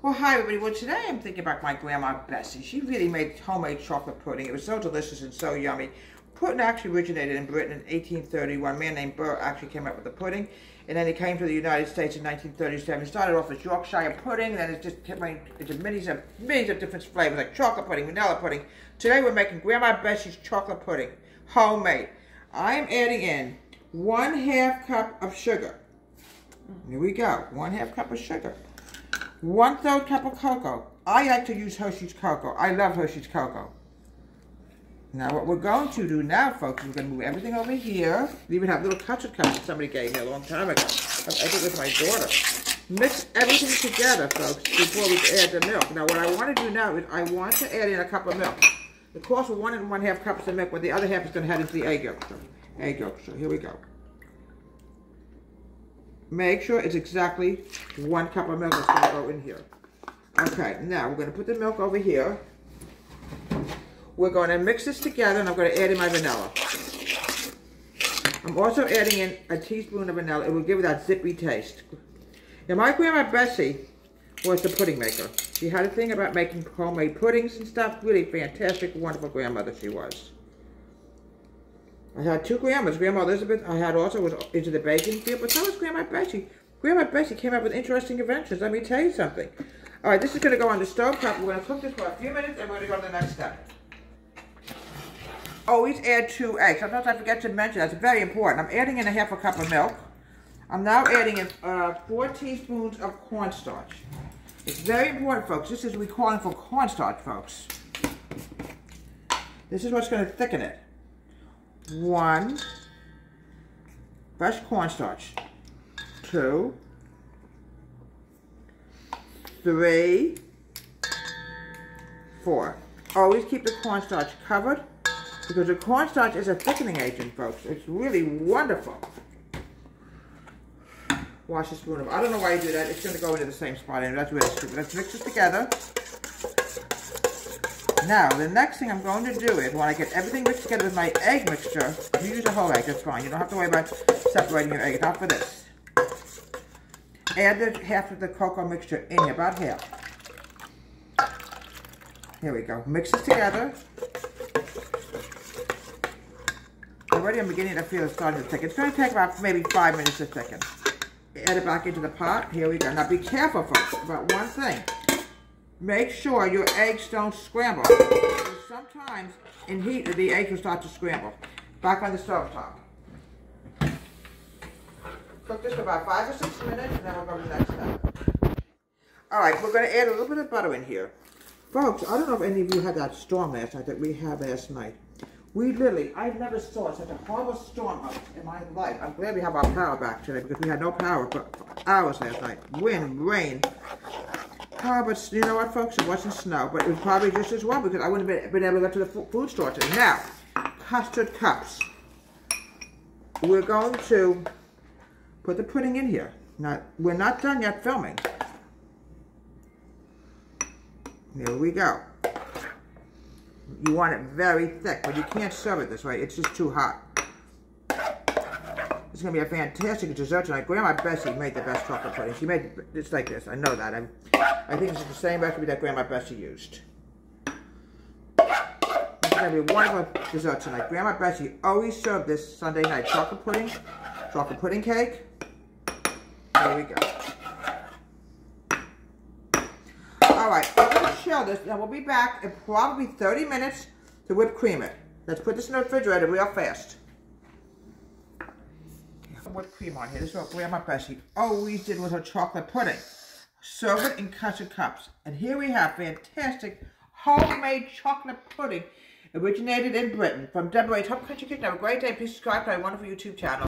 Well, hi everybody. Well, today I'm thinking about my grandma Bessie. She really made homemade chocolate pudding. It was so delicious and so yummy. Pudding actually originated in Britain in 1831. A man named Burr actually came up with the pudding, and then he came to the United States in 1937. It started off as Yorkshire pudding, and then it just went into millions of different flavors, like chocolate pudding, vanilla pudding. Today we're making Grandma Bessie's chocolate pudding, homemade. I am adding in 1/2 cup of sugar. Here we go, 1/2 cup of sugar. 1/3 cup of cocoa. I like to use Hershey's cocoa. I love Hershey's cocoa. Now what we're going to do now, folks, is we're going to move everything over here. We even have little custard cups that somebody gave me a long time ago. I think it was my daughter. Mix everything together, folks, before we add the milk. Now what I want to do now is I want to add in a cup of milk. The cost of 1 1/2 cups of milk, but the other half is going to head into the egg yolk. So here we go. Make sure it's exactly 1 cup of milk that's going to go in here. Okay, now we're going to put the milk over here. We're going to mix this together, and I'm going to add in my vanilla. I'm also adding in a teaspoon of vanilla. It will give it that zippy taste. Now, my grandma Bessie was the pudding maker. She had a thing about making homemade puddings and stuff. Really fantastic, wonderful grandmother she was. I had 2 grandmas. Grandma Elizabeth, I had also was into the baking field, but so was Grandma Bessie. Grandma Bessie came up with interesting inventions. Let me tell you something. All right, this is going to go on the stove top. We're going to cook this for a few minutes, and we're going to go to the next step. Always add 2 eggs. Sometimes I forget to mention that's very important. I'm adding in 1/2 cup of milk. I'm now adding in 4 teaspoons of cornstarch. It's very important, folks. This is what we're calling for cornstarch, folks. This is what's going to thicken it. 1 fresh cornstarch, 2, 3, 4. Always keep the cornstarch covered because the cornstarch is a thickening agent, folks. It's really wonderful. Wash the spoon. I don't know why you do that. It's going to go into the same spot, and that's really stupid. Let's mix this together. Now, the next thing I'm going to do is, when I get everything mixed together with my egg mixture, you use a whole egg, that's fine. You don't have to worry about separating your egg. Not for this. Add the half of the cocoa mixture in here, about half. Here we go. Mix this together. Already I'm beginning to feel it starting to thicken. It's going to take about maybe 5 minutes to thicken. Add it back into the pot. Here we go. Now be careful, folks, about one thing. Make sure your eggs don't scramble. Sometimes in heat, the eggs will start to scramble. Back on the stove top. Cook this for about 5 or 6 minutes, and then we'll go to the next step. All right, we're going to add a little bit of butter in here. Folks, I don't know if any of you had that storm last night that we had last night. We literally, I've never saw such a horrible storm out in my life. I'm glad we have our power back today because we had no power for hours last night. Wind, rain. But you know what, folks? It wasn't snow, but it was probably just as well because I wouldn't have been able to get to the food store today. Now, custard cups. We're going to put the pudding in here. Now, we're not done yet filming. Here we go. You want it very thick, but you can't serve it this way. It's just too hot. It's going to be a fantastic dessert tonight. Grandma Bessie made the best chocolate pudding. She made it like this. I know that. I think this is the same recipe that Grandma Bessie used. It's going to be a wonderful dessert tonight. Grandma Bessie always served this Sunday night. Chocolate pudding cake. There we go. All right, we're going to chill this. Now we'll be back in probably 30 minutes to whip cream it. Let's put this in the refrigerator real fast. Whipped cream on here. This is what Grandma Bessie always did with her chocolate pudding. Serve it in custard cups. And here we have fantastic homemade chocolate pudding originated in Britain from Deborah's Home Country Kitchen. Have a great day. Please subscribe to my wonderful YouTube channel.